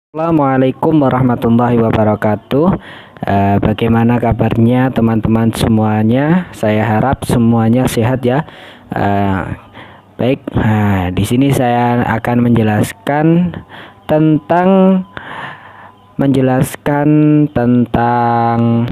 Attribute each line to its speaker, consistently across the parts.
Speaker 1: Assalamualaikum warahmatullahi wabarakatuh. Bagaimana kabarnya teman-teman semuanya? Saya harap semuanya sehat ya. Eh, Baik. Di sini saya akan tentang menjelaskan tentang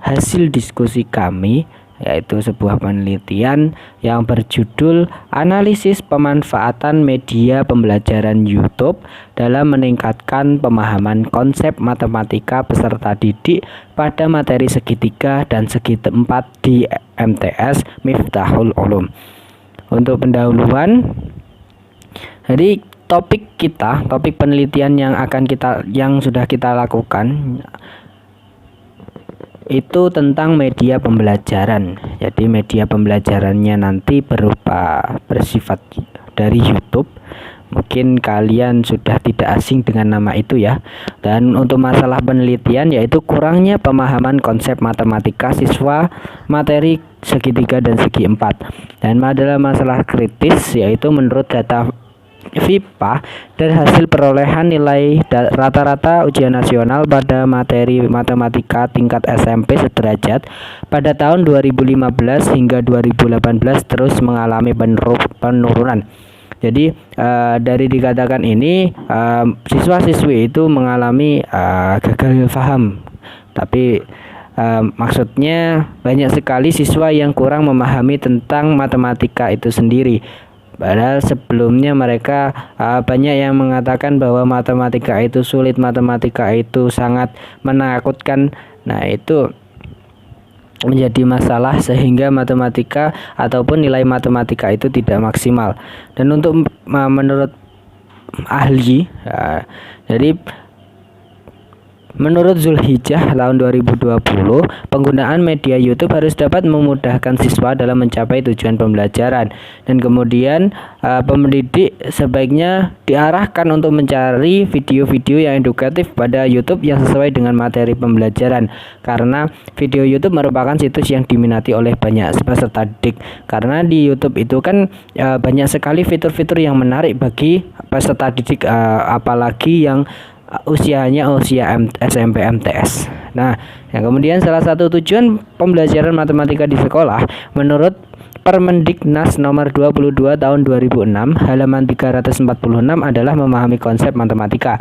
Speaker 1: hasil diskusi kami, yaitu sebuah penelitian yang berjudul Analisis Pemanfaatan Media Pembelajaran YouTube dalam Meningkatkan Pemahaman Konsep Matematika Peserta Didik pada Materi Segitiga dan Segi 4 di MTS Miftahul Ulum. Untuk pendahuluan, jadi topik penelitian yang sudah kita lakukan itu tentang media pembelajaran. Jadi media pembelajarannya nanti bersifat dari YouTube. Mungkin kalian sudah tidak asing dengan nama itu ya. Dan untuk masalah penelitian yaitu kurangnya pemahaman konsep matematika siswa materi segitiga dan segi 4. Dan adalah masalah kritis yaitu menurut data FIPA dan hasil perolehan nilai rata-rata ujian nasional pada materi matematika tingkat SMP sederajat pada tahun 2015 hingga 2018 terus mengalami penurunan. Jadi dari dikatakan ini siswa-siswi itu mengalami gagal paham, tapi maksudnya banyak sekali siswa yang kurang memahami tentang matematika itu sendiri. Padahal sebelumnya mereka banyak yang mengatakan bahwa matematika itu sulit, matematika itu sangat menakutkan. Nah, itu menjadi masalah sehingga matematika ataupun nilai matematika itu tidak maksimal. Dan untuk menurut ahli, jadi menurut Zulhijjah tahun 2020, penggunaan media YouTube harus dapat memudahkan siswa dalam mencapai tujuan pembelajaran. Dan kemudian pendidik sebaiknya diarahkan untuk mencari video-video yang edukatif pada YouTube yang sesuai dengan materi pembelajaran. Karena video YouTube merupakan situs yang diminati oleh banyak peserta didik. Karena di YouTube itu kan banyak sekali fitur-fitur yang menarik bagi peserta didik, apalagi yang usia SMP MTS. Nah, yang kemudian salah satu tujuan pembelajaran matematika di sekolah menurut Permendiknas nomor 22 tahun 2006 halaman 346 adalah memahami konsep matematika.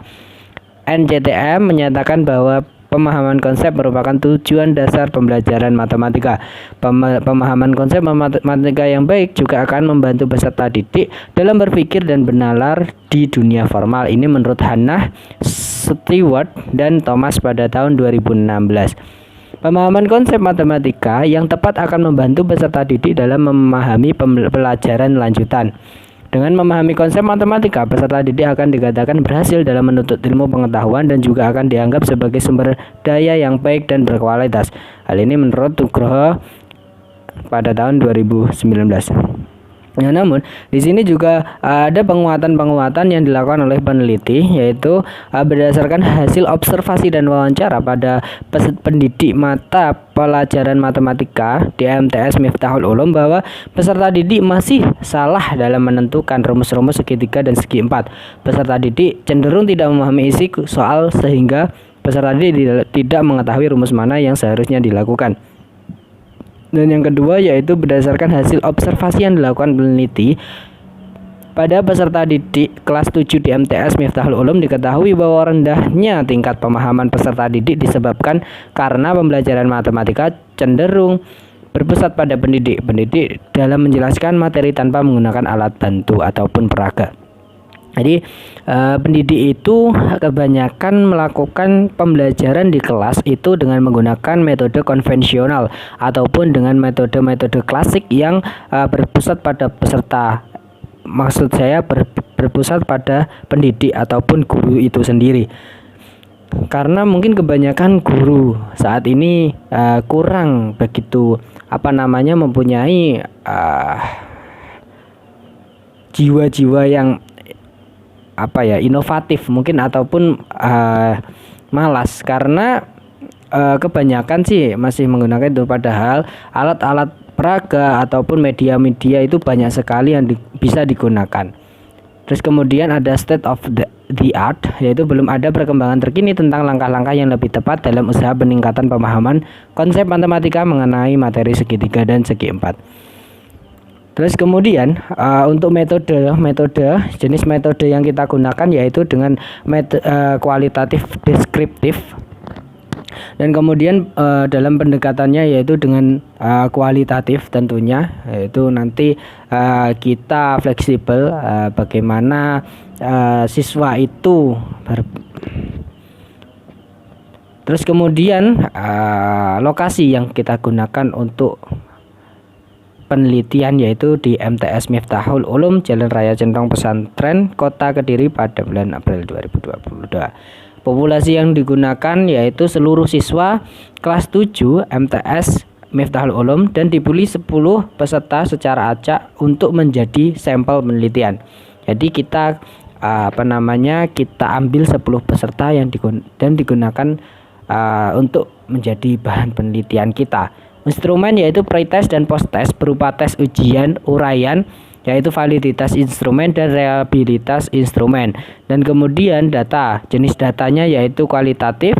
Speaker 1: NCTM menyatakan bahwa pemahaman konsep merupakan tujuan dasar pembelajaran matematika. Pemahaman konsep matematika yang baik juga akan membantu peserta didik dalam berpikir dan bernalar di dunia formal. Ini menurut Hannah, Stewart, dan Thomas pada tahun 2016. Pemahaman konsep matematika yang tepat akan membantu peserta didik dalam memahami pelajaran lanjutan. Dengan memahami konsep matematika, peserta didik akan dikatakan berhasil dalam menuntut ilmu pengetahuan dan juga akan dianggap sebagai sumber daya yang baik dan berkualitas. Hal ini menurut Nugroho pada tahun 2019. Ya, namun di sini juga ada penguatan yang dilakukan oleh peneliti, yaitu berdasarkan hasil observasi dan wawancara pada pendidik mata pelajaran matematika di MTS Miftahul Ulum bahwa peserta didik masih salah dalam menentukan rumus-rumus segitiga dan segi 4. Peserta didik cenderung tidak memahami isi soal sehingga peserta didik tidak mengetahui rumus mana yang seharusnya dilakukan. Dan yang kedua yaitu berdasarkan hasil observasi yang dilakukan peneliti pada peserta didik kelas 7 di MTS Miftahul Ulum diketahui bahwa rendahnya tingkat pemahaman peserta didik disebabkan karena pembelajaran matematika cenderung berpusat pada pendidik dalam menjelaskan materi tanpa menggunakan alat bantu ataupun peraga. Jadi pendidik itu kebanyakan melakukan pembelajaran di kelas itu dengan menggunakan metode konvensional ataupun dengan metode-metode klasik yang berpusat pada peserta. Maksud saya berpusat pada pendidik ataupun guru itu sendiri. Karena mungkin kebanyakan guru saat ini kurang begitu mempunyai jiwa-jiwa yang inovatif mungkin ataupun malas, karena kebanyakan sih masih menggunakan itu, padahal alat-alat peraga ataupun media-media itu banyak sekali yang bisa digunakan. Terus kemudian ada state of the art, yaitu belum ada perkembangan terkini tentang langkah-langkah yang lebih tepat dalam usaha peningkatan pemahaman konsep matematika mengenai materi segitiga dan segi empat. Terus kemudian untuk jenis metode yang kita gunakan yaitu dengan kualitatif deskriptif. Dan kemudian dalam pendekatannya yaitu dengan kualitatif tentunya, yaitu nanti kita fleksibel bagaimana siswa itu terus kemudian lokasi yang kita gunakan untuk penelitian yaitu di MTS Miftahul Ulum, Jalan Raya Centong Pesantren, Kota Kediri pada bulan April 2022. Populasi yang digunakan yaitu seluruh siswa kelas 7 MTS Miftahul Ulum dan dipilih 10 peserta secara acak untuk menjadi sampel penelitian. Jadi kita kita ambil 10 peserta yang digunakan untuk menjadi bahan penelitian kita. Instrumen yaitu pretest dan posttest berupa tes ujian, uraian, yaitu validitas instrumen dan reliabilitas instrumen. Dan kemudian data, jenis datanya yaitu kualitatif,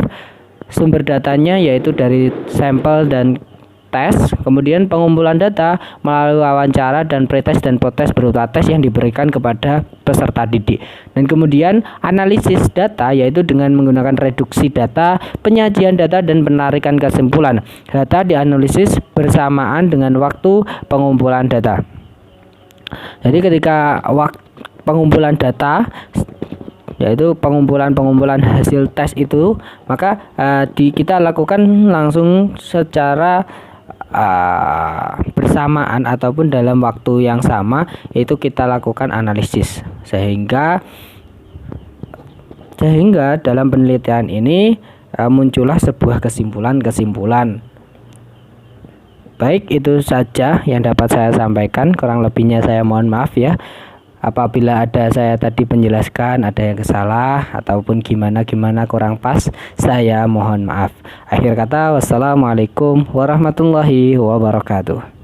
Speaker 1: sumber datanya yaitu dari sampel dan tes, kemudian pengumpulan data melalui wawancara dan pretest dan posttest berupa tes yang diberikan kepada peserta didik. Dan kemudian analisis data yaitu dengan menggunakan reduksi data, penyajian data dan penarikan kesimpulan. Data dianalisis bersamaan dengan waktu pengumpulan data. Jadi ketika pengumpulan data yaitu pengumpulan hasil tes itu, maka kita lakukan langsung secara bersamaan ataupun dalam waktu yang sama, yaitu kita lakukan analisis sehingga dalam penelitian ini muncullah sebuah kesimpulan. Baik, itu saja yang dapat saya sampaikan. Kurang lebihnya saya mohon maaf ya. Apabila ada saya tadi menjelaskan ada yang salah ataupun gimana kurang pas, saya mohon maaf. Akhir kata, wassalamualaikum warahmatullahi wabarakatuh.